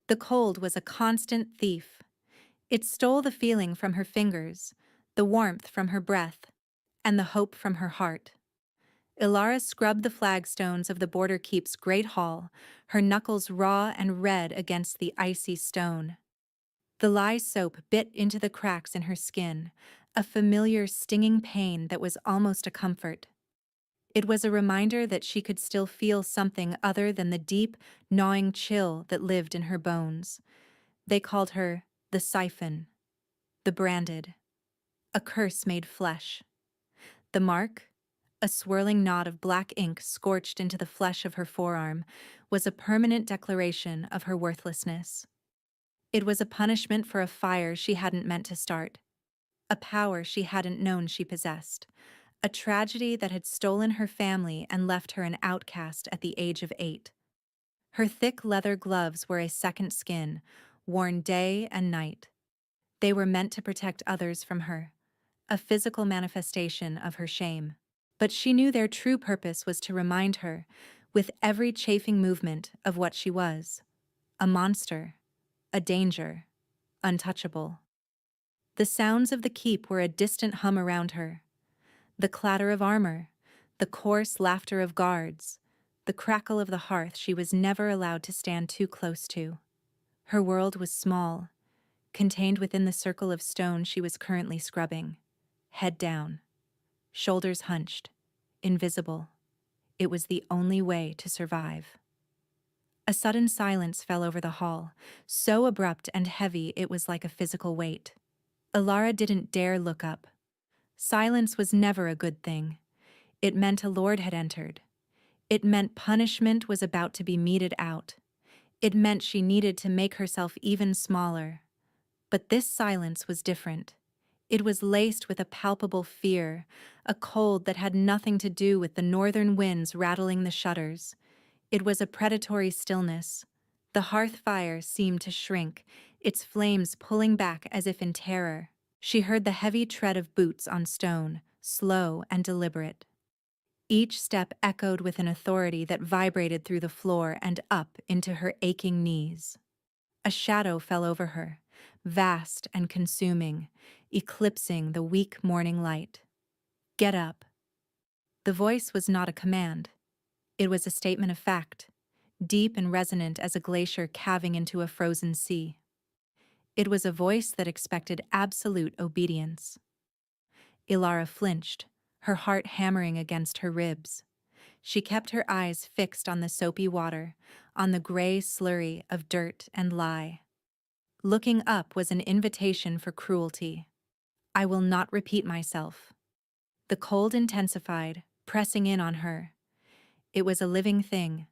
The cold was a constant thief. It stole the feeling from her fingers, the warmth from her breath, and the hope from her heart. Ilara scrubbed the flagstones of the border keep's great hall, her knuckles raw and red against the icy stone. The lye soap bit into the cracks in her skin, a familiar stinging pain that was almost a comfort. It was a reminder that she could still feel something other than the deep, gnawing chill that lived in her bones. They called her the siphon, the branded, a curse made flesh. The mark, a swirling knot of black ink scorched into the flesh of her forearm, was a permanent declaration of her worthlessness. It was a punishment for a fire she hadn't meant to start, a power she hadn't known she possessed, a tragedy that had stolen her family and left her an outcast at the age of 8. Her thick leather gloves were a second skin, worn day and night. They were meant to protect others from her, a physical manifestation of her shame. But she knew their true purpose was to remind her, with every chafing movement, of what she was: a monster, a danger, untouchable. The sounds of the keep were a distant hum around her. The clatter of armor, the coarse laughter of guards, the crackle of the hearth she was never allowed to stand too close to. Her world was small, contained within the circle of stone she was currently scrubbing. Head down, shoulders hunched, invisible. It was the only way to survive. A sudden silence fell over the hall, so abrupt and heavy it was like a physical weight. Ilara didn't dare look up. Silence was never a good thing. It meant a lord had entered. It meant punishment was about to be meted out. It meant she needed to make herself even smaller. But this silence was different. It was laced with a palpable fear, a cold that had nothing to do with the northern winds rattling the shutters. It was a predatory stillness. The hearth fire seemed to shrink, its flames pulling back as if in terror. She heard the heavy tread of boots on stone, slow and deliberate. Each step echoed with an authority that vibrated through the floor and up into her aching knees. A shadow fell over her, vast and consuming, eclipsing the weak morning light. "Get up." The voice was not a command. It was a statement of fact, deep and resonant as a glacier calving into a frozen sea. It was a voice that expected absolute obedience. Ilara flinched, her heart hammering against her ribs. She kept her eyes fixed on the soapy water, on the gray slurry of dirt and lye. Looking up was an invitation for cruelty. "I will not repeat myself." The cold intensified, pressing in on her. It was a living thing,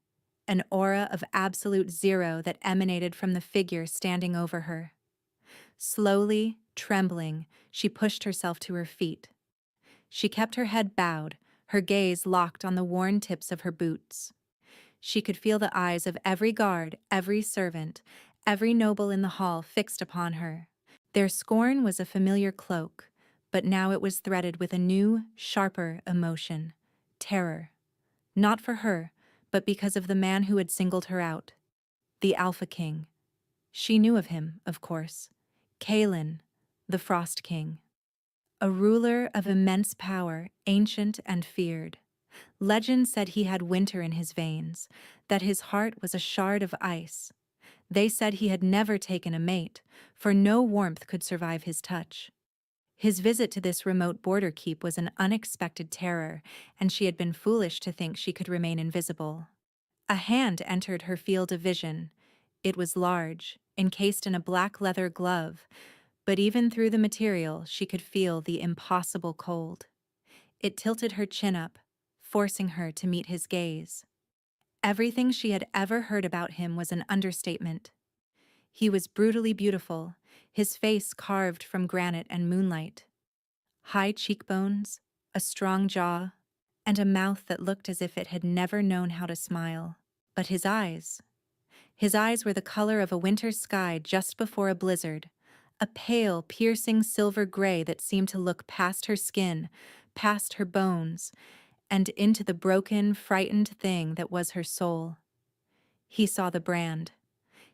an aura of absolute zero that emanated from the figure standing over her. Slowly, trembling, she pushed herself to her feet. She kept her head bowed, her gaze locked on the worn tips of her boots. She could feel the eyes of every guard, every servant, every noble in the hall fixed upon her. Their scorn was a familiar cloak, but now it was threaded with a new, sharper emotion: terror. Not for her, but because of the man who had singled her out. The Alpha King. She knew of him, of course. Kaelin, the Frost King. A ruler of immense power, ancient and feared. Legend said he had winter in his veins, that his heart was a shard of ice. They said he had never taken a mate, for no warmth could survive his touch. His visit to this remote border keep was an unexpected terror, and she had been foolish to think she could remain invisible. A hand entered her field of vision. It was large, encased in a black leather glove, but even through the material she could feel the impossible cold. It tilted her chin up, forcing her to meet his gaze. Everything she had ever heard about him was an understatement. He was brutally beautiful, his face carved from granite and moonlight. High cheekbones, a strong jaw, and a mouth that looked as if it had never known how to smile. But his eyes were the color of a winter sky just before a blizzard, a pale, piercing silver gray that seemed to look past her skin, past her bones, and into the broken, frightened thing that was her soul. He saw the brand.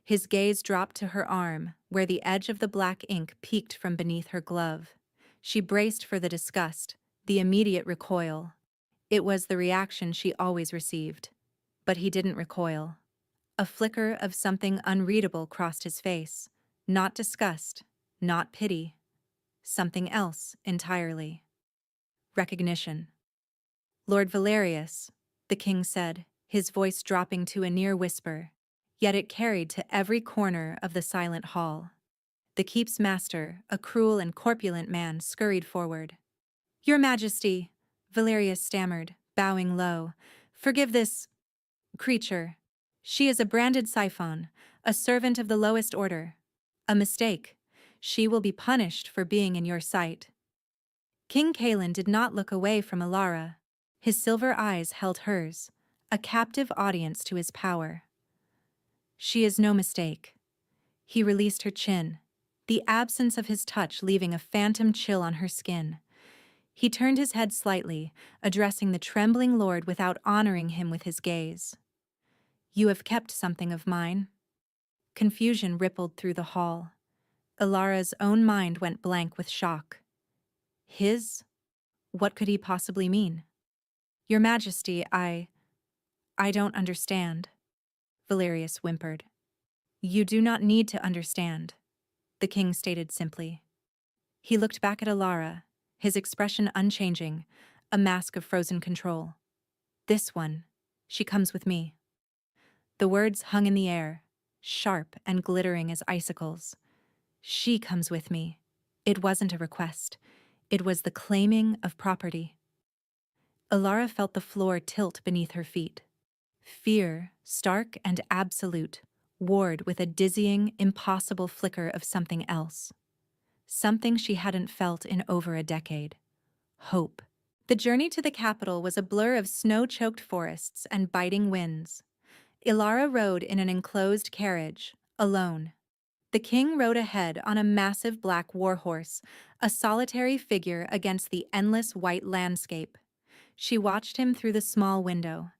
His gaze dropped to her arm, where the edge of the black ink peeked from beneath her glove. She braced for the disgust, the immediate recoil. It was the reaction she always received. But he didn't recoil. A flicker of something unreadable crossed his face. Not disgust, not pity. Something else entirely. Recognition. "Lord Valerius," the king said, his voice dropping to a near whisper, yet it carried to every corner of the silent hall. The keep's master, a cruel and corpulent man, scurried forward. "Your Majesty," Valerius stammered, bowing low, "forgive this creature. She is a branded siphon, a servant of the lowest order. A mistake. She will be punished for being in your sight." King Kalen did not look away from Alara. His silver eyes held hers, a captive audience to his power. "She is no mistake." He released her chin, the absence of his touch leaving a phantom chill on her skin. He turned his head slightly, addressing the trembling lord without honoring him with his gaze. "You have kept something of mine." Confusion rippled through the hall. Alara's own mind went blank with shock. His? What could he possibly mean? "Your Majesty, I don't understand," Valerius whimpered. "You do not need to understand," the king stated simply. He looked back at Alara, his expression unchanging, a mask of frozen control. "This one, she comes with me." The words hung in the air, sharp and glittering as icicles. "She comes with me." It wasn't a request. It was the claiming of property. Alara felt the floor tilt beneath her feet. Fear, stark and absolute, warred with a dizzying, impossible flicker of something else. Something she hadn't felt in over a decade. Hope. The journey to the capital was a blur of snow-choked forests and biting winds. Ilara rode in an enclosed carriage, alone. The king rode ahead on a massive black warhorse, a solitary figure against the endless white landscape. She watched him through the small window,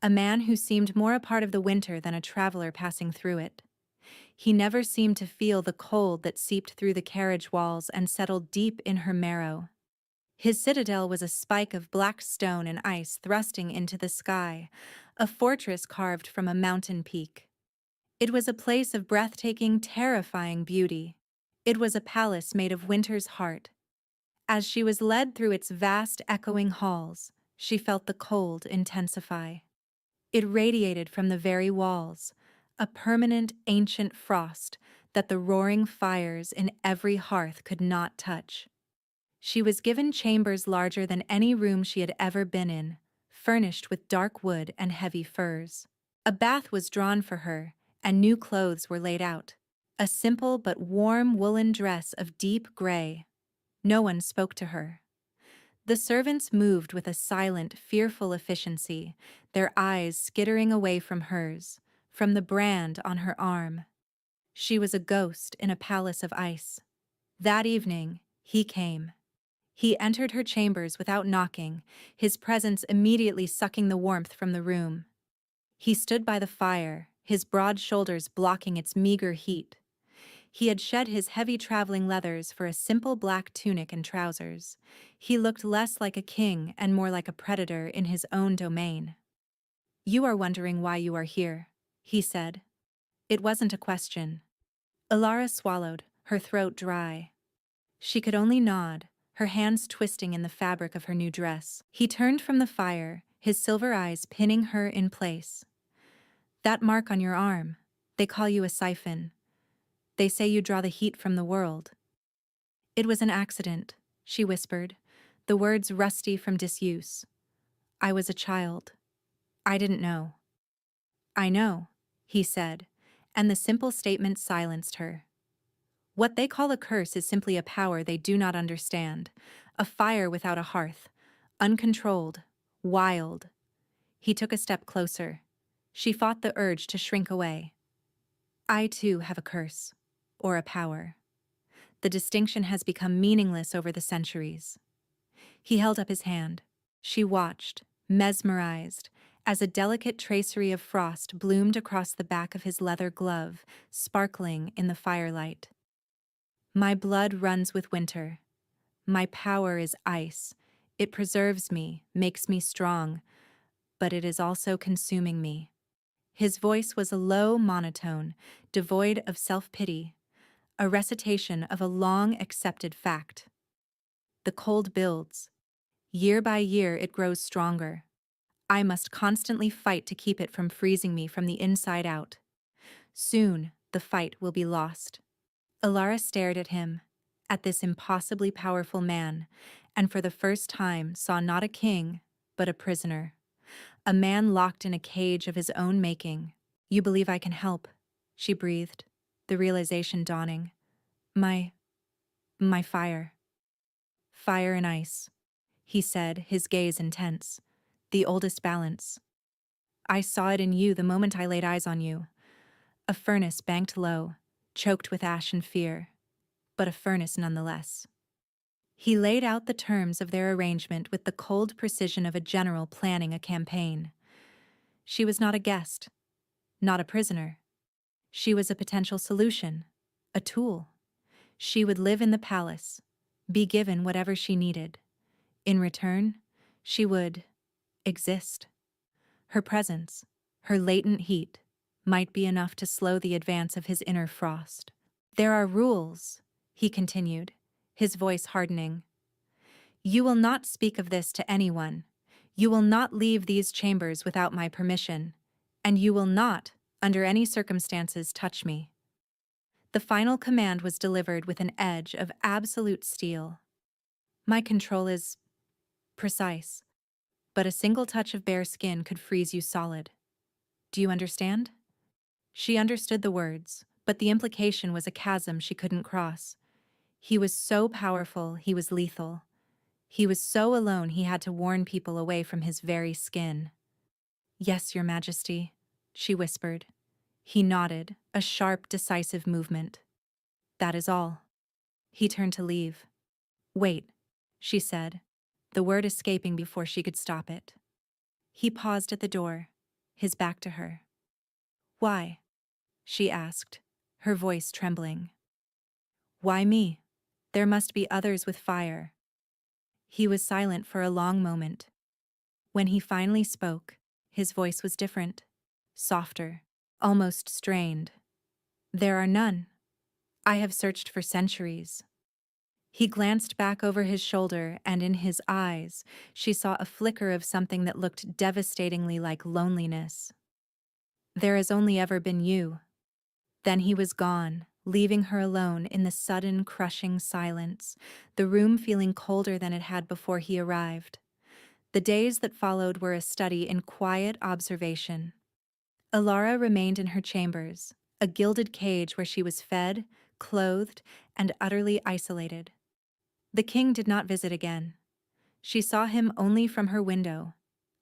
a man who seemed more a part of the winter than a traveler passing through it. He never seemed to feel the cold that seeped through the carriage walls and settled deep in her marrow. His citadel was a spike of black stone and ice thrusting into the sky, a fortress carved from a mountain peak. It was a place of breathtaking, terrifying beauty. It was a palace made of winter's heart. As she was led through its vast, echoing halls, she felt the cold intensify. It radiated from the very walls, a permanent, ancient frost that the roaring fires in every hearth could not touch. She was given chambers larger than any room she had ever been in, furnished with dark wood and heavy furs. A bath was drawn for her, and new clothes were laid out. A simple but warm woolen dress of deep gray. No one spoke to her. The servants moved with a silent, fearful efficiency, their eyes skittering away from hers, from the brand on her arm. She was a ghost in a palace of ice. That evening, he came. He entered her chambers without knocking, his presence immediately sucking the warmth from the room. He stood by the fire, his broad shoulders blocking its meager heat. He had shed his heavy traveling leathers for a simple black tunic and trousers. He looked less like a king and more like a predator in his own domain. "You are wondering why you are here," he said. It wasn't a question. Alara swallowed, her throat dry. She could only nod, her hands twisting in the fabric of her new dress. He turned from the fire, his silver eyes pinning her in place. "That mark on your arm, they call you a siphon. They say you draw the heat from the world." "It was an accident," she whispered, the words rusty from disuse. "I was a child. I didn't know." "I know," he said, and the simple statement silenced her. "What they call a curse is simply a power they do not understand, a fire without a hearth, uncontrolled, wild." He took a step closer. She fought the urge to shrink away. "I too have a curse, or a power. The distinction has become meaningless over the centuries." He held up his hand. She watched, mesmerized, as a delicate tracery of frost bloomed across the back of his leather glove, sparkling in the firelight. My blood runs with winter. My power is ice. It preserves me, makes me strong, but it is also consuming me. His voice was a low monotone, devoid of self-pity, a recitation of a long-accepted fact. The cold builds. Year by year it grows stronger. I must constantly fight to keep it from freezing me from the inside out. Soon, the fight will be lost. Ilara stared at him, at this impossibly powerful man, and for the first time saw not a king, but a prisoner. A man locked in a cage of his own making. "You believe I can help," she breathed, the realization dawning. My fire. Fire and ice," he said, his gaze intense. "The oldest balance. I saw it in you the moment I laid eyes on you. A furnace banked low, choked with ash and fear, but a furnace nonetheless." He laid out the terms of their arrangement with the cold precision of a general planning a campaign. She was not a guest, not a prisoner. She was a potential solution, a tool. She would live in the palace, be given whatever she needed. In return, she would exist. Her presence, her latent heat, might be enough to slow the advance of his inner frost. "There are rules," he continued, his voice hardening. "You will not speak of this to anyone. You will not leave these chambers without my permission, and you will not, under any circumstances, touch me." The final command was delivered with an edge of absolute steel. "My control is precise, but a single touch of bare skin could freeze you solid. Do you understand?" She understood the words, but the implication was a chasm she couldn't cross. He was so powerful, he was lethal. He was so alone he had to warn people away from his very skin. "Yes, Your Majesty," she whispered. He nodded, a sharp, decisive movement. "That is all." He turned to leave. "Wait," she said, the word escaping before she could stop it. He paused at the door, his back to her. "Why?" she asked, her voice trembling. "Why me? There must be others with fire." He was silent for a long moment. When he finally spoke, his voice was different, softer, almost strained. "There are none. I have searched for centuries." He glanced back over his shoulder, and in his eyes, she saw a flicker of something that looked devastatingly like loneliness. "There has only ever been you." Then he was gone, leaving her alone in the sudden, crushing silence, the room feeling colder than it had before he arrived. The days that followed were a study in quiet observation. Ilara remained in her chambers, a gilded cage where she was fed, clothed, and utterly isolated. The king did not visit again. She saw him only from her window,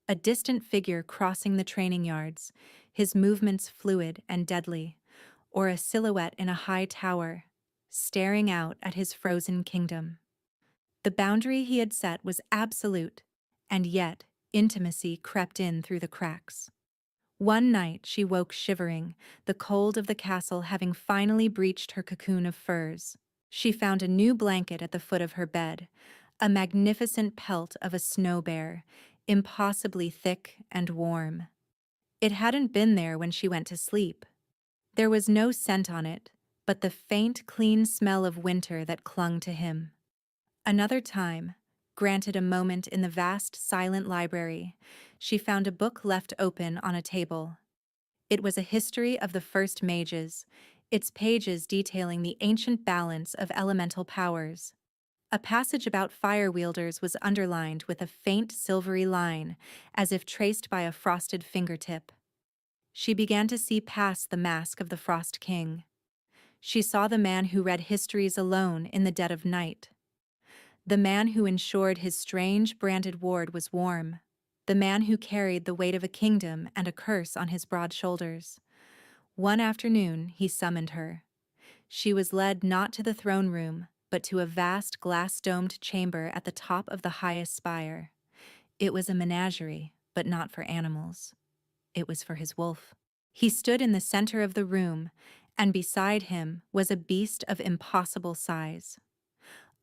a distant figure crossing the training yards, his movements fluid and deadly, or a silhouette in a high tower, staring out at his frozen kingdom. The boundary he had set was absolute, and yet intimacy crept in through the cracks. One night she woke shivering, the cold of the castle having finally breached her cocoon of furs. She found a new blanket at the foot of her bed, a magnificent pelt of a snow bear, impossibly thick and warm. It hadn't been there when she went to sleep. There was no scent on it, but the faint, clean smell of winter that clung to him. Another time, granted a moment in the vast, silent library, she found a book left open on a table. It was a history of the first mages, its pages detailing the ancient balance of elemental powers. A passage about fire wielders was underlined with a faint silvery line, as if traced by a frosted fingertip. She began to see past the mask of the Frost King. She saw the man who read histories alone in the dead of night. The man who ensured his strange branded ward was warm. The man who carried the weight of a kingdom and a curse on his broad shoulders. One afternoon, he summoned her. She was led not to the throne room, but to a vast glass-domed chamber at the top of the highest spire. It was a menagerie, but not for animals. It was for his wolf. He stood in the center of the room, and beside him was a beast of impossible size.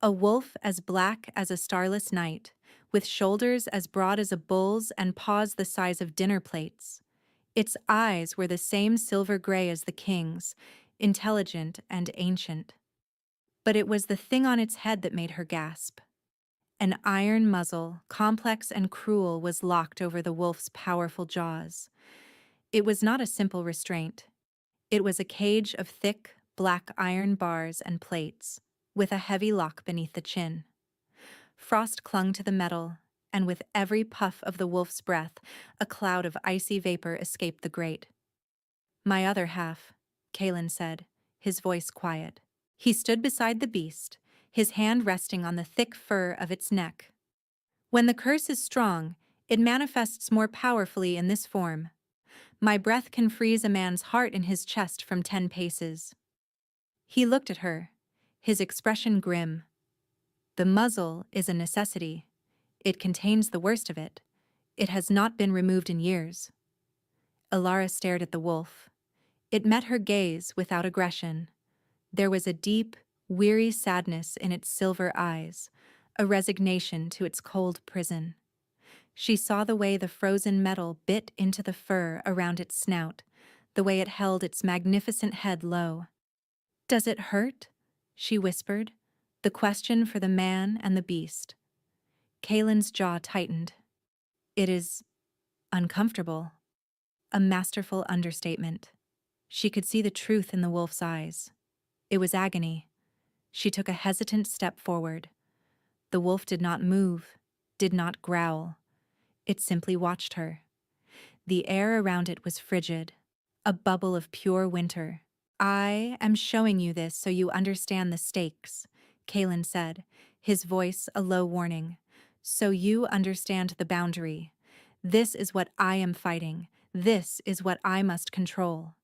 A wolf as black as a starless night, with shoulders as broad as a bull's and paws the size of dinner plates. Its eyes were the same silver gray as the king's, intelligent and ancient. But it was the thing on its head that made her gasp. An iron muzzle, complex and cruel, was locked over the wolf's powerful jaws. It was not a simple restraint. It was a cage of thick, black iron bars and plates, with a heavy lock beneath the chin. Frost clung to the metal, and with every puff of the wolf's breath, a cloud of icy vapor escaped the grate. "My other half," Kalen said, his voice quiet. He stood beside the beast, his hand resting on the thick fur of its neck. "When the curse is strong, it manifests more powerfully in this form. My breath can freeze a man's heart in his chest from 10 paces. He looked at her, his expression grim. "The muzzle is a necessity. It contains the worst of it. It has not been removed in years." Ilara stared at the wolf. It met her gaze without aggression. There was a deep, weary sadness in its silver eyes, a resignation to its cold prison. She saw the way the frozen metal bit into the fur around its snout, the way it held its magnificent head low. "Does it hurt?" she whispered, the question for the man and the beast. Kalen's jaw tightened. "It is uncomfortable." A masterful understatement. She could see the truth in the wolf's eyes. It was agony. She took a hesitant step forward. The wolf did not move, did not growl. It simply watched her. The air around it was frigid, a bubble of pure winter. "I am showing you this so you understand the stakes," Kalen said, his voice a low warning. "So you understand the boundary. This is what I am fighting. This is what I must control."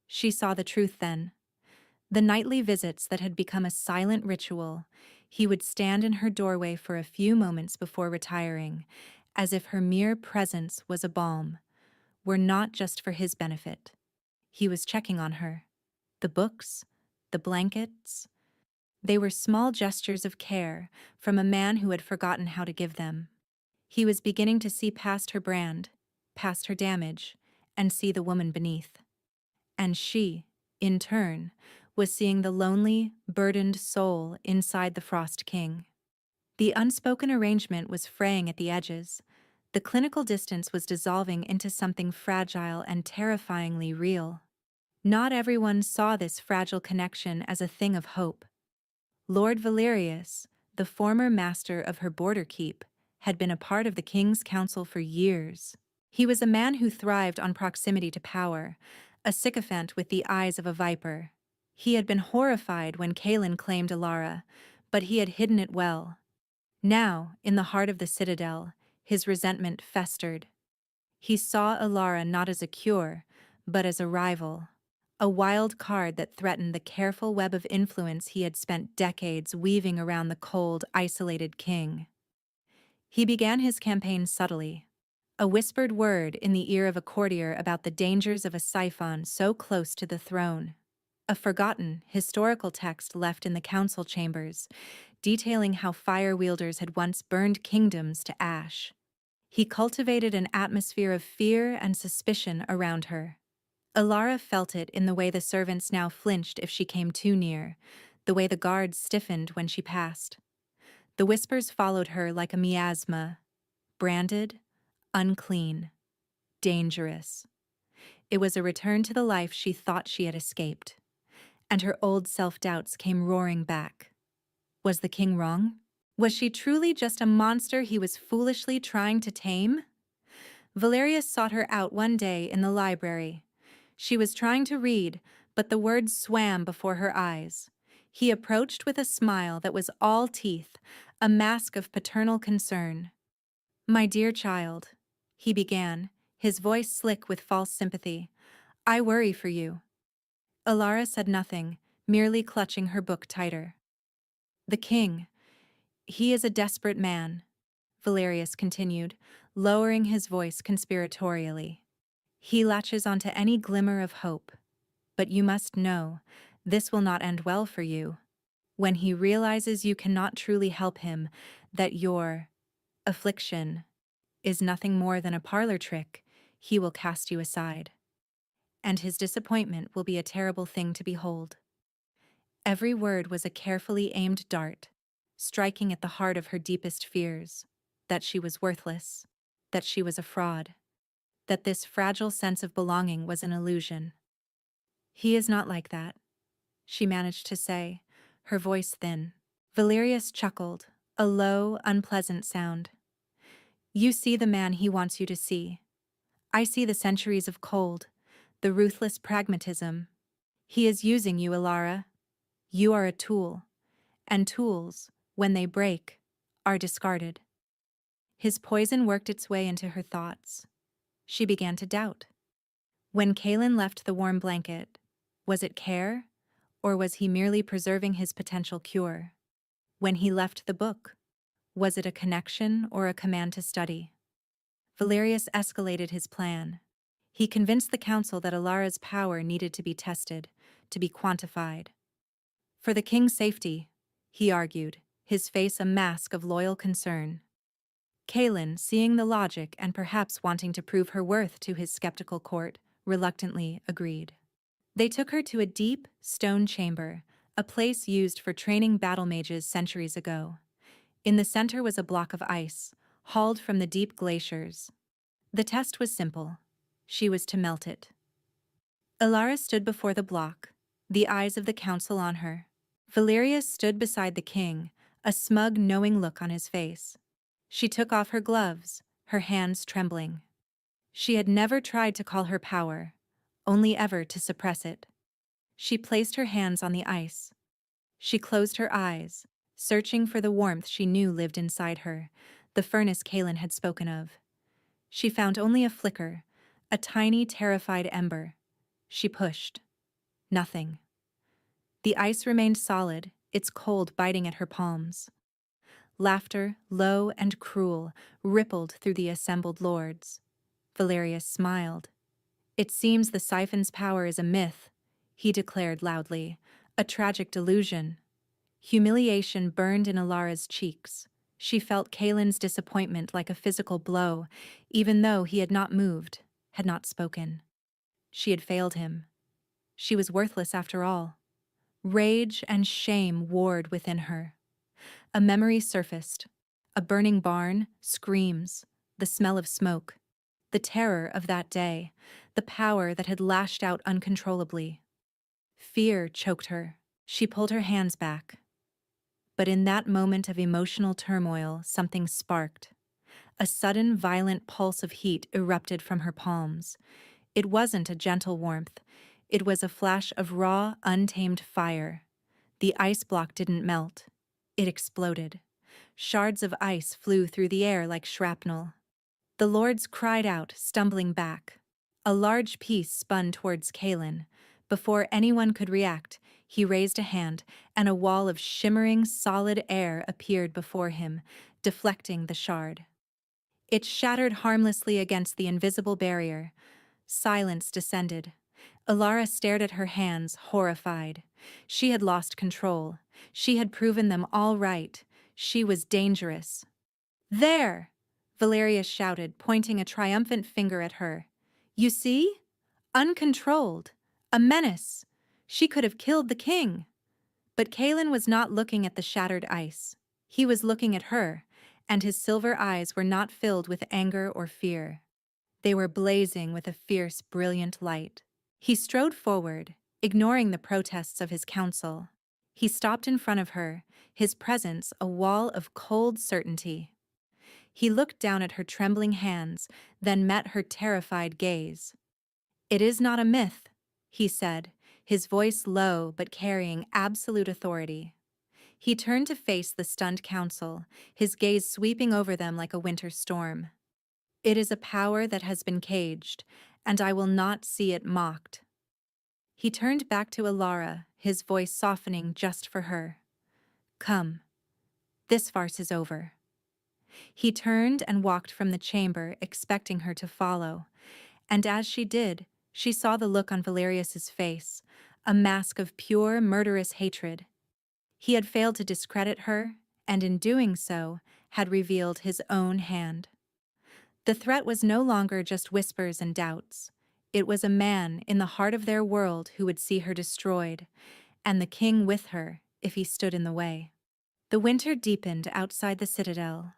She saw the truth then. The nightly visits that had become a silent ritual, he would stand in her doorway for a few moments before retiring, as if her mere presence was a balm, were not just for his benefit. He was checking on her. The books, the blankets, they were small gestures of care from a man who had forgotten how to give them. He was beginning to see past her brand, past her damage, and see the woman beneath. And she, in turn, was seeing the lonely, burdened soul inside the Frost King. The unspoken arrangement was fraying at the edges. The clinical distance was dissolving into something fragile and terrifyingly real. Not everyone saw this fragile connection as a thing of hope. Lord Valerius, the former master of her border keep, had been a part of the king's council for years. He was a man who thrived on proximity to power, a sycophant with the eyes of a viper. He had been horrified when Kalen claimed Ilara, but he had hidden it well. Now, in the heart of the citadel, his resentment festered. He saw Ilara not as a cure, but as a rival, a wild card that threatened the careful web of influence he had spent decades weaving around the cold, isolated king. He began his campaign subtly, a whispered word in the ear of a courtier about the dangers of a siphon so close to the throne. A forgotten, historical text left in the council chambers, detailing how fire wielders had once burned kingdoms to ash. He cultivated an atmosphere of fear and suspicion around her. Ilara felt it in the way the servants now flinched if she came too near, the way the guards stiffened when she passed. The whispers followed her like a miasma, branded, unclean, dangerous. It was a return to the life she thought she had escaped, and her old self-doubts came roaring back. Was the king wrong? Was she truly just a monster he was foolishly trying to tame? Valerius sought her out one day in the library. She was trying to read, but the words swam before her eyes. He approached with a smile that was all teeth, a mask of paternal concern. "My dear child," he began, his voice slick with false sympathy, "I worry for you." Ilara said nothing, merely clutching her book tighter. "The king, he is a desperate man." Valerius continued, lowering his voice conspiratorially. He latches onto any glimmer of hope. But you must know, this will not end well for you. When he realizes you cannot truly help him, that your affliction is nothing more than a parlor trick, he will cast you aside. And his disappointment will be a terrible thing to behold. Every word was a carefully aimed dart, striking at the heart of her deepest fears, that she was worthless, that she was a fraud, that this fragile sense of belonging was an illusion. He is not like that, she managed to say, her voice thin. Valerius chuckled, a low, unpleasant sound. You see the man he wants you to see. I see the centuries of cold, the ruthless pragmatism. He is using you, Ilara. You are a tool, and tools, when they break, are discarded. His poison worked its way into her thoughts. She began to doubt. When Kalen left the warm blanket, was it care, or was he merely preserving his potential cure? When he left the book, was it a connection or a command to study? Valerius escalated his plan. He convinced the council that Ilara's power needed to be tested, to be quantified. For the king's safety, he argued, his face a mask of loyal concern. Kalen, seeing the logic and perhaps wanting to prove her worth to his skeptical court, reluctantly agreed. They took her to a deep, stone chamber, a place used for training battle mages centuries ago. In the center was a block of ice, hauled from the deep glaciers. The test was simple. She was to melt it. Ilara stood before the block, the eyes of the council on her. Valerius stood beside the king, a smug, knowing look on his face. She took off her gloves, her hands trembling. She had never tried to call her power, only ever to suppress it. She placed her hands on the ice. She closed her eyes, searching for the warmth she knew lived inside her, the furnace Kalen had spoken of. She found only a flicker, a tiny, terrified ember. She pushed. Nothing. The ice remained solid, its cold biting at her palms. Laughter, low and cruel, rippled through the assembled lords. Valerius smiled. It seems the siphon's power is a myth, he declared loudly, a tragic delusion. Humiliation burned in Ilara's cheeks. She felt Kalen's disappointment like a physical blow, even though he had not moved, had not spoken. She had failed him. She was worthless after all. Rage and shame warred within her. A memory surfaced. A burning barn, screams, the smell of smoke, the terror of that day, the power that had lashed out uncontrollably. Fear choked her. She pulled her hands back. But in that moment of emotional turmoil, something sparked. A sudden, violent pulse of heat erupted from her palms. It wasn't a gentle warmth. It was a flash of raw, untamed fire. The ice block didn't melt. It exploded. Shards of ice flew through the air like shrapnel. The lords cried out, stumbling back. A large piece spun towards Kalen. Before anyone could react, he raised a hand, and a wall of shimmering, solid air appeared before him, deflecting the shard. It shattered harmlessly against the invisible barrier. Silence descended. Ilara stared at her hands, horrified. She had lost control. She had proven them all right. She was dangerous. There! Valerius shouted, pointing a triumphant finger at her. You see? Uncontrolled. A menace. She could have killed the king. But Kalen was not looking at the shattered ice. He was looking at her, and his silver eyes were not filled with anger or fear. They were blazing with a fierce, brilliant light. He strode forward, ignoring the protests of his council. He stopped in front of her, his presence a wall of cold certainty. He looked down at her trembling hands, then met her terrified gaze. "It is not a myth," he said, his voice low but carrying absolute authority. He turned to face the stunned council, his gaze sweeping over them like a winter storm. "It is a power that has been caged, and I will not see it mocked." He turned back to Ilara, his voice softening just for her. "Come. This farce is over." He turned and walked from the chamber, expecting her to follow. And as she did, she saw the look on Valerius's face, a mask of pure, murderous hatred. He had failed to discredit her, and in doing so, had revealed his own hand. The threat was no longer just whispers and doubts. It was a man in the heart of their world who would see her destroyed, and the king with her if he stood in the way. The winter deepened outside the citadel,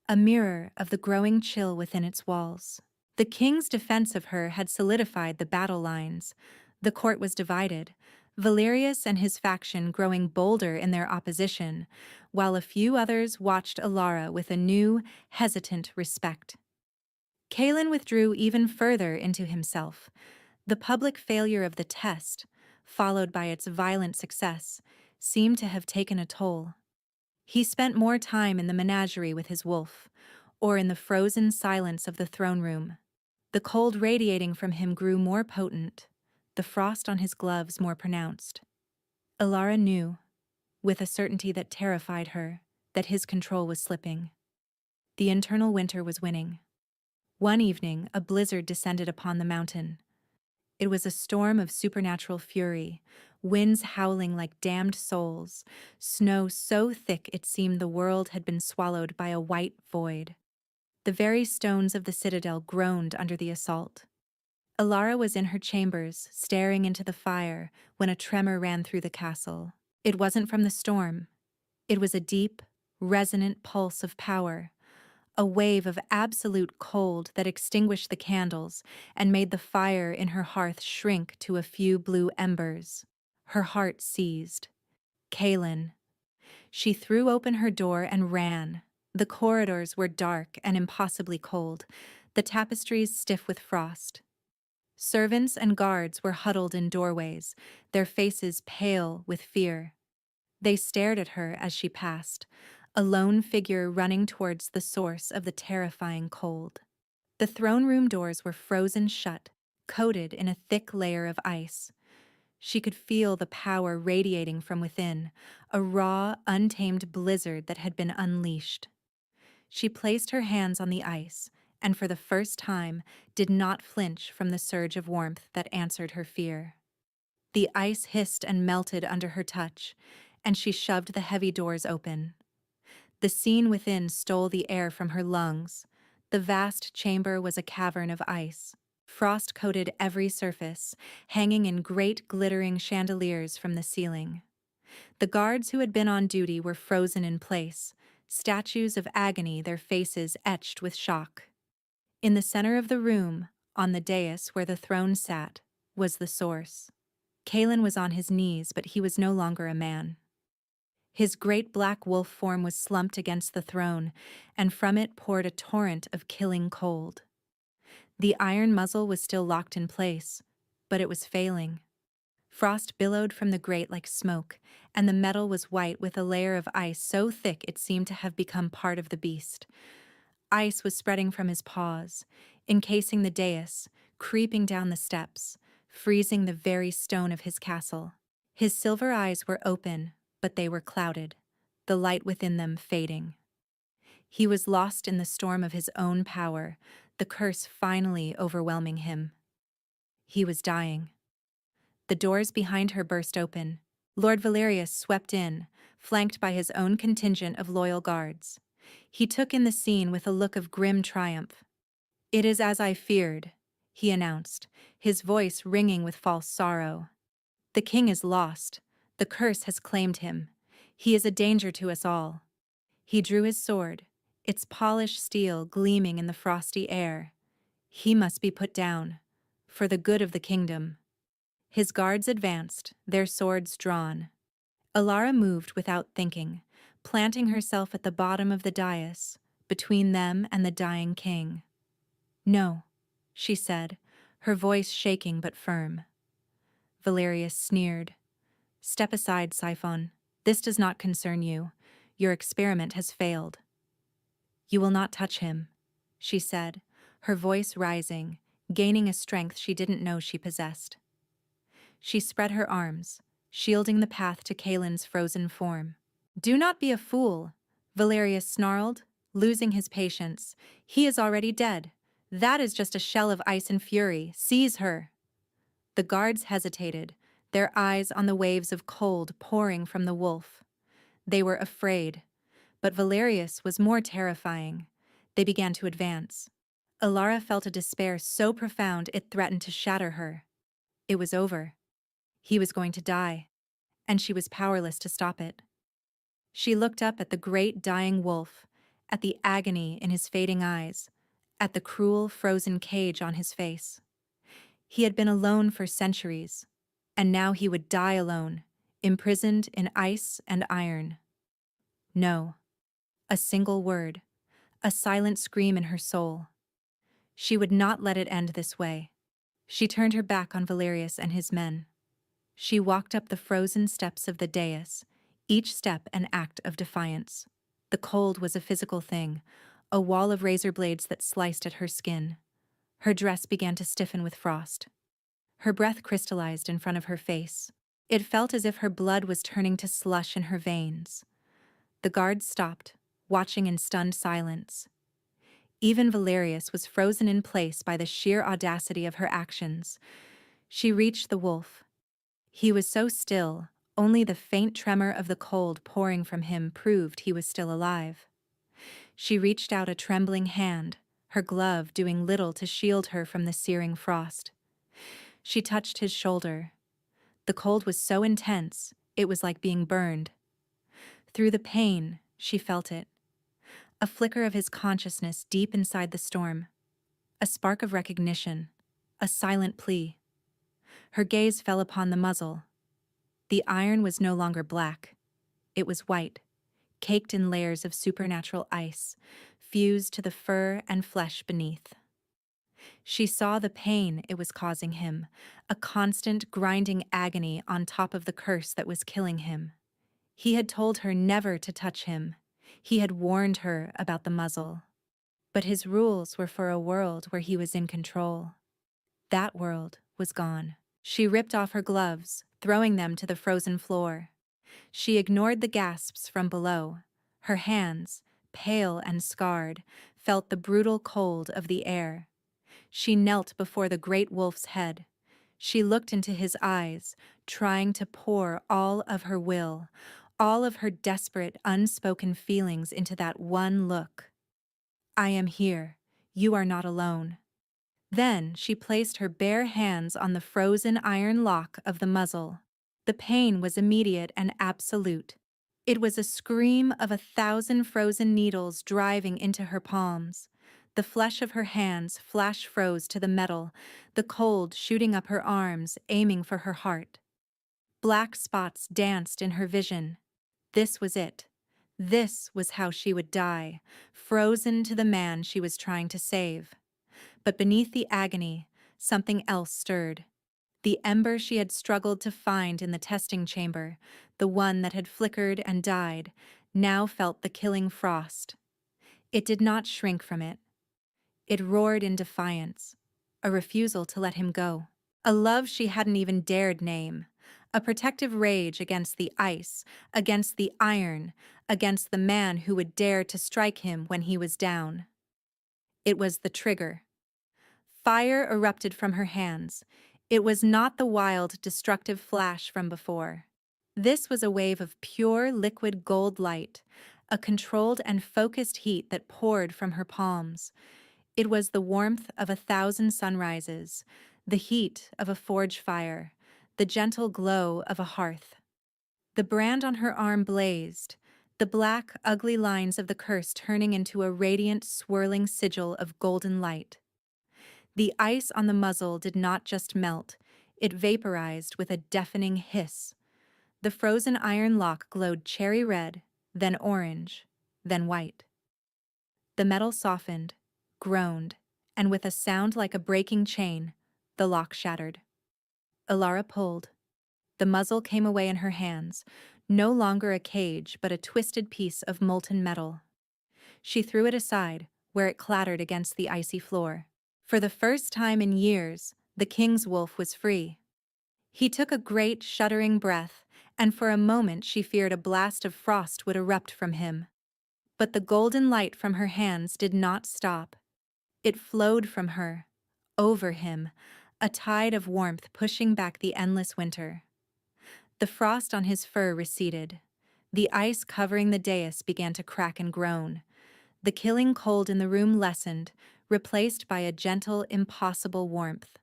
a mirror of the growing chill within its walls. The king's defense of her had solidified the battle lines. The court was divided, Valerius and his faction growing bolder in their opposition, while a few others watched Alara with a new, hesitant respect. Kaelin withdrew even further into himself. The public failure of the test, followed by its violent success, seemed to have taken a toll. He spent more time in the menagerie with his wolf, or in the frozen silence of the throne room. The cold radiating from him grew more potent, the frost on his gloves more pronounced. Alara knew, with a certainty that terrified her, that his control was slipping. The internal winter was winning. One evening, a blizzard descended upon the mountain. It was a storm of supernatural fury, winds howling like damned souls, snow so thick it seemed the world had been swallowed by a white void. The very stones of the citadel groaned under the assault. Alara was in her chambers, staring into the fire, when a tremor ran through the castle. It wasn't from the storm. It was a deep, resonant pulse of power, a wave of absolute cold that extinguished the candles and made the fire in her hearth shrink to a few blue embers. Her heart seized. Kaelin. She threw open her door and ran. The corridors were dark and impossibly cold, the tapestries stiff with frost. Servants and guards were huddled in doorways, their faces pale with fear. They stared at her as she passed, a lone figure running towards the source of the terrifying cold. The throne room doors were frozen shut, coated in a thick layer of ice. She could feel the power radiating from within, a raw, untamed blizzard that had been unleashed. She placed her hands on the ice, and for the first time did not flinch from the surge of warmth that answered her fear. The ice hissed and melted under her touch, and she shoved the heavy doors open. The scene within stole the air from her lungs. The vast chamber was a cavern of ice. Frost coated every surface, hanging in great glittering chandeliers from the ceiling. The guards who had been on duty were frozen in place, statues of agony, their faces etched with shock. In the center of the room, on the dais where the throne sat, was the source. Kaelin was on his knees, but he was no longer a man. His great black wolf form was slumped against the throne, and from it poured a torrent of killing cold. The iron muzzle was still locked in place, but it was failing. Frost billowed from the grate like smoke, and the metal was white with a layer of ice so thick it seemed to have become part of the beast. Ice was spreading from his paws, encasing the dais, creeping down the steps, freezing the very stone of his castle. His silver eyes were open, but they were clouded, the light within them fading. He was lost in the storm of his own power, the curse finally overwhelming him. He was dying. The doors behind her burst open. Lord Valerius swept in, flanked by his own contingent of loyal guards. He took in the scene with a look of grim triumph. "It is as I feared," he announced, his voice ringing with false sorrow. "The king is lost. The curse has claimed him. He is a danger to us all." He drew his sword, its polished steel gleaming in the frosty air. He must be put down, for the good of the kingdom. His guards advanced, their swords drawn. Alara moved without thinking, planting herself at the bottom of the dais, between them and the dying king. "No," she said, her voice shaking but firm. Valerius sneered. "Step aside, Siphon. This does not concern you. Your experiment has failed." "You will not touch him," she said, her voice rising, gaining a strength she didn't know she possessed. She spread her arms, shielding the path to Kaelin's frozen form. "Do not be a fool," Valerius snarled. losing his patience. "He is already dead. That is just a shell of ice and fury. Seize her." The guards hesitated, their eyes on the waves of cold pouring from the wolf. They were afraid, but Valerius was more terrifying. They began to advance. Ilara felt a despair so profound it threatened to shatter her. It was over. He was going to die, and she was powerless to stop it. She looked up at the great dying wolf, at the agony in his fading eyes, at the cruel frozen cage on his face. He had been alone for centuries, and now he would die alone, imprisoned in ice and iron. No. A single word, a silent scream in her soul. She would not let it end this way. She turned her back on Valerius and his men. She walked up the frozen steps of the dais, each step an act of defiance. The cold was a physical thing, a wall of razor blades that sliced at her skin. Her dress began to stiffen with frost. Her breath crystallized in front of her face. It felt as if her blood was turning to slush in her veins. The guards stopped, watching in stunned silence. Even Valerius was frozen in place by the sheer audacity of her actions. She reached the wolf. He was so still, only the faint tremor of the cold pouring from him proved he was still alive. She reached out a trembling hand, her glove doing little to shield her from the searing frost. She touched his shoulder. The cold was so intense, it was like being burned. Through the pain, she felt it. A flicker of his consciousness deep inside the storm. A spark of recognition. A silent plea. Her gaze fell upon the muzzle. The iron was no longer black. It was white, caked in layers of supernatural ice, fused to the fur and flesh beneath. She saw the pain it was causing him, a constant grinding agony on top of the curse that was killing him. He had told her never to touch him. He had warned her about the muzzle. But his rules were for a world where he was in control. That world was gone. She ripped off her gloves, throwing them to the frozen floor. She ignored the gasps from below. Her hands, pale and scarred, felt the brutal cold of the air. She knelt before the great wolf's head. She looked into his eyes, trying to pour all of her will, all of her desperate, unspoken feelings into that one look. "I am here. You are not alone." Then she placed her bare hands on the frozen iron lock of the muzzle. The pain was immediate and absolute. It was a scream of 1,000 frozen needles driving into her palms. The flesh of her hands flash froze to the metal, the cold shooting up her arms, aiming for her heart. Black spots danced in her vision. This was it. This was how she would die, frozen to the man she was trying to save. But beneath the agony, something else stirred. The ember she had struggled to find in the testing chamber, the one that had flickered and died, now felt the killing frost. It did not shrink from it. It roared in defiance, a refusal to let him go. A love she hadn't even dared name. A protective rage against the ice, against the iron, against the man who would dare to strike him when he was down. It was the trigger. Fire erupted from her hands. It was not the wild, destructive flash from before. This was a wave of pure, liquid gold light, a controlled and focused heat that poured from her palms. It was the warmth of 1,000 sunrises, the heat of a forge fire, the gentle glow of a hearth. The brand on her arm blazed, the black, ugly lines of the curse turning into a radiant, swirling sigil of golden light. The ice on the muzzle did not just melt, it vaporized with a deafening hiss. The frozen iron lock glowed cherry red, then orange, then white. The metal softened, groaned, and with a sound like a breaking chain, the lock shattered. Ilara pulled. The muzzle came away in her hands, no longer a cage but a twisted piece of molten metal. She threw it aside, where it clattered against the icy floor. For the first time in years, the king's wolf was free. He took a great, shuddering breath, and for a moment she feared a blast of frost would erupt from him. But the golden light from her hands did not stop. It flowed from her, over him, a tide of warmth pushing back the endless winter. The frost on his fur receded. The ice covering the dais began to crack and groan. The killing cold in the room lessened, replaced by a gentle, impossible warmth.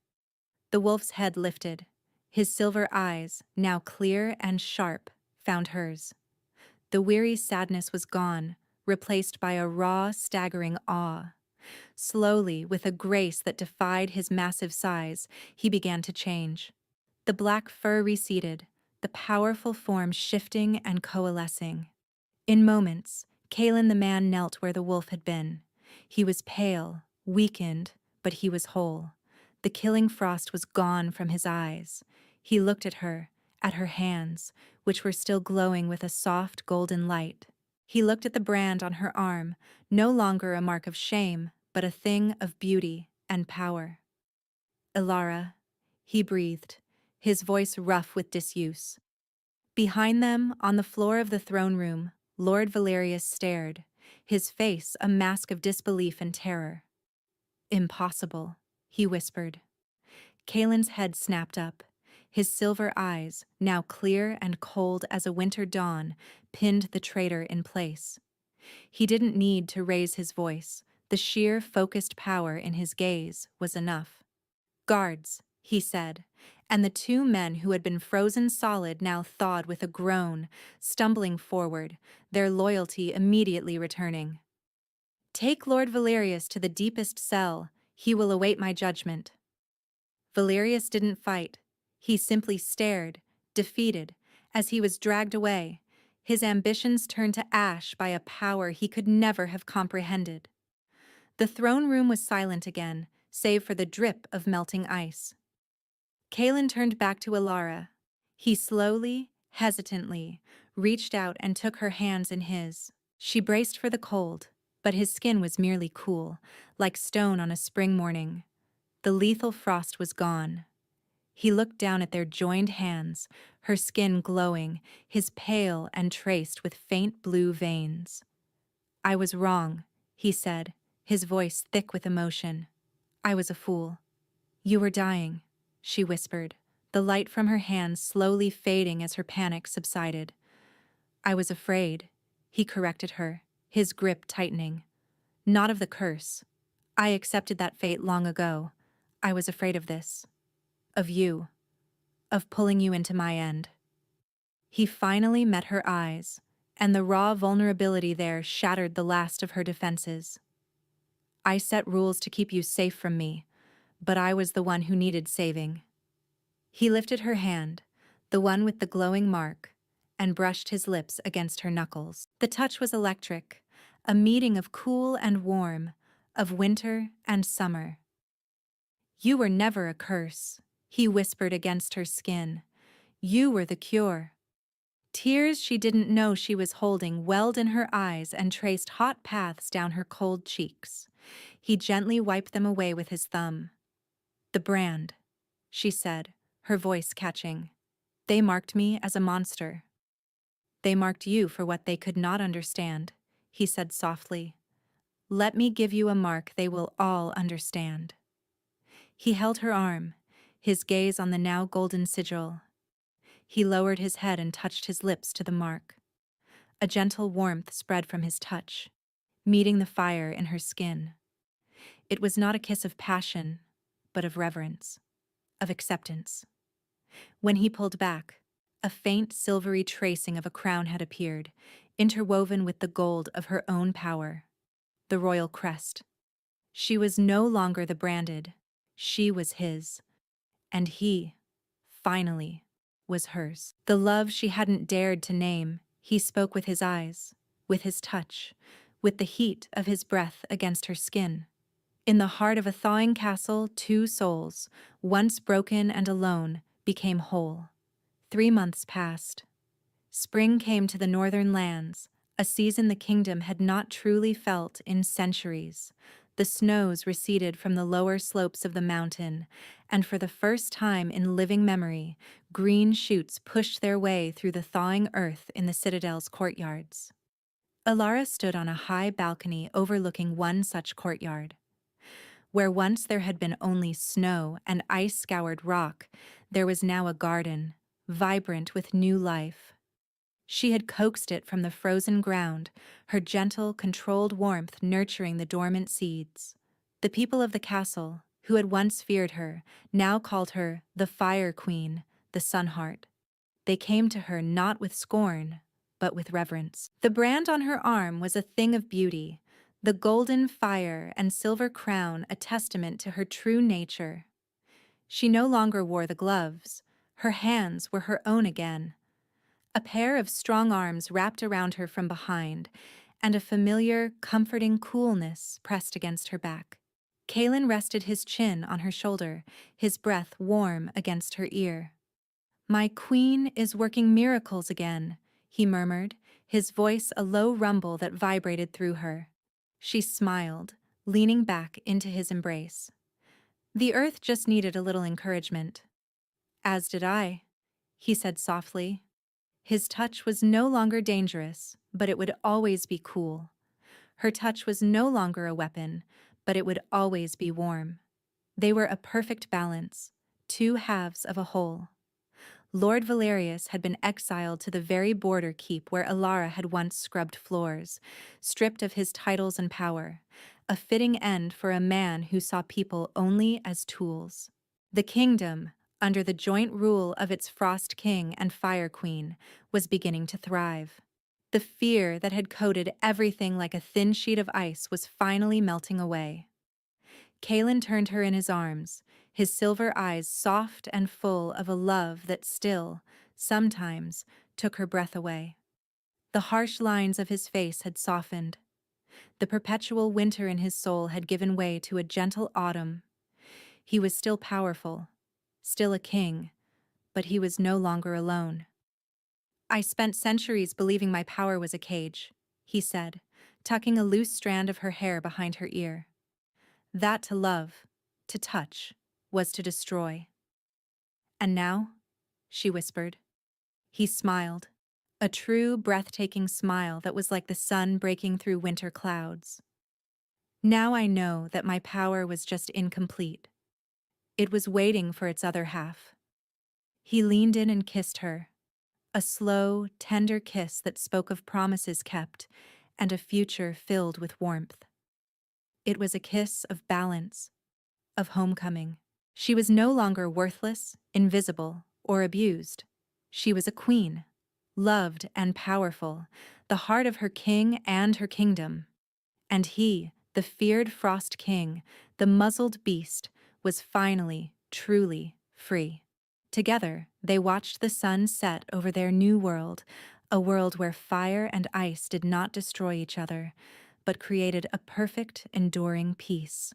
The wolf's head lifted. His silver eyes, now clear and sharp, found hers. The weary sadness was gone, replaced by a raw, staggering awe. Slowly, with a grace that defied his massive size, he began to change. The black fur receded, the powerful form shifting and coalescing. In moments, Kalen the man knelt where the wolf had been. He was pale, weakened, but he was whole. The killing frost was gone from his eyes. He looked at her hands, which were still glowing with a soft golden light. He looked at the brand on her arm, no longer a mark of shame, but a thing of beauty and power. "Ilara," he breathed, his voice rough with disuse. Behind them, on the floor of the throne room, Lord Valerius stared, his face a mask of disbelief and terror. "Impossible," he whispered. Kalen's head snapped up. His silver eyes, now clear and cold as a winter dawn, pinned the traitor in place. He didn't need to raise his voice. The sheer, focused power in his gaze was enough. "Guards," he said, and the two men who had been frozen solid now thawed with a groan, stumbling forward, their loyalty immediately returning. "Take Lord Valerius to the deepest cell. He will await my judgment." Valerius didn't fight. He simply stared, defeated, as he was dragged away, his ambitions turned to ash by a power he could never have comprehended. The throne room was silent again, save for the drip of melting ice. Kalen turned back to Ilara. He slowly, hesitantly, reached out and took her hands in his. She braced for the cold, but his skin was merely cool, like stone on a spring morning. The lethal frost was gone. He looked down at their joined hands, her skin glowing, his pale and traced with faint blue veins. "I was wrong," he said, his voice thick with emotion. "I was a fool." "You were dying," she whispered, the light from her hands slowly fading as her panic subsided. "I was afraid," he corrected her, his grip tightening. "Not of the curse. I accepted that fate long ago. I was afraid of this. Of you. Of pulling you into my end." He finally met her eyes, and the raw vulnerability there shattered the last of her defenses. "I set rules to keep you safe from me, but I was the one who needed saving." He lifted her hand, the one with the glowing mark, and brushed his lips against her knuckles. The touch was electric, a meeting of cool and warm, of winter and summer. "You were never a curse," he whispered against her skin. "You were the cure." Tears she didn't know she was holding welled in her eyes and traced hot paths down her cold cheeks. He gently wiped them away with his thumb. "The brand," she said, her voice catching. "They marked me as a monster." "They marked you for what they could not understand," he said softly. "Let me give you a mark they will all understand." He held her arm, his gaze on the now golden sigil. He lowered his head and touched his lips to the mark. A gentle warmth spread from his touch, meeting the fire in her skin. It was not a kiss of passion, but of reverence, of acceptance. When he pulled back, a faint silvery tracing of a crown had appeared, interwoven with the gold of her own power. The royal crest. She was no longer the branded. She was his. And he, finally, was hers. The love she hadn't dared to name, he spoke with his eyes, with his touch, with the heat of his breath against her skin. In the heart of a thawing castle, two souls, once broken and alone, became whole. 3 months passed. Spring came to the northern lands, a season the kingdom had not truly felt in centuries. The snows receded from the lower slopes of the mountain, and for the first time in living memory, green shoots pushed their way through the thawing earth in the citadel's courtyards. Alara stood on a high balcony overlooking one such courtyard. Where once there had been only snow and ice-scoured rock, there was now a garden, vibrant with new life. She had coaxed it from the frozen ground, her gentle, controlled warmth nurturing the dormant seeds. The people of the castle, who had once feared her, now called her the Fire Queen, the Sunheart. They came to her not with scorn, but with reverence. The brand on her arm was a thing of beauty, the golden fire and silver crown a testament to her true nature. She no longer wore the gloves. Her hands were her own again. A pair of strong arms wrapped around her from behind, and a familiar, comforting coolness pressed against her back. Kalen rested his chin on her shoulder, his breath warm against her ear. "My queen is working miracles again," he murmured, his voice a low rumble that vibrated through her. She smiled, leaning back into his embrace. The earth just needed a little encouragement. "As did I," he said softly. His touch was no longer dangerous, but it would always be cool. Her touch was no longer a weapon, but it would always be warm. They were a perfect balance, two halves of a whole. Lord Valerius had been exiled to the very border keep where Alara had once scrubbed floors, stripped of his titles and power, a fitting end for a man who saw people only as tools. The kingdom, under the joint rule of its Frost King and Fire Queen, was beginning to thrive. The fear that had coated everything like a thin sheet of ice was finally melting away. Kalen turned her in his arms, his silver eyes soft and full of a love that still, sometimes, took her breath away. The harsh lines of his face had softened. The perpetual winter in his soul had given way to a gentle autumn. He was still powerful, still a king, but he was no longer alone. "I spent centuries believing my power was a cage," he said, tucking a loose strand of her hair behind her ear. "That to love, to touch, was to destroy." "And now?" she whispered. He smiled, a true, breathtaking smile that was like the sun breaking through winter clouds. "Now I know that my power was just incomplete. It was waiting for its other half." He leaned in and kissed her, a slow, tender kiss that spoke of promises kept and a future filled with warmth. It was a kiss of balance, of homecoming. She was no longer worthless, invisible, or abused. She was a queen, loved and powerful, the heart of her king and her kingdom. And he, the feared Frost King, the muzzled beast, was finally, truly free. Together, they watched the sun set over their new world, a world where fire and ice did not destroy each other, but created a perfect, enduring peace.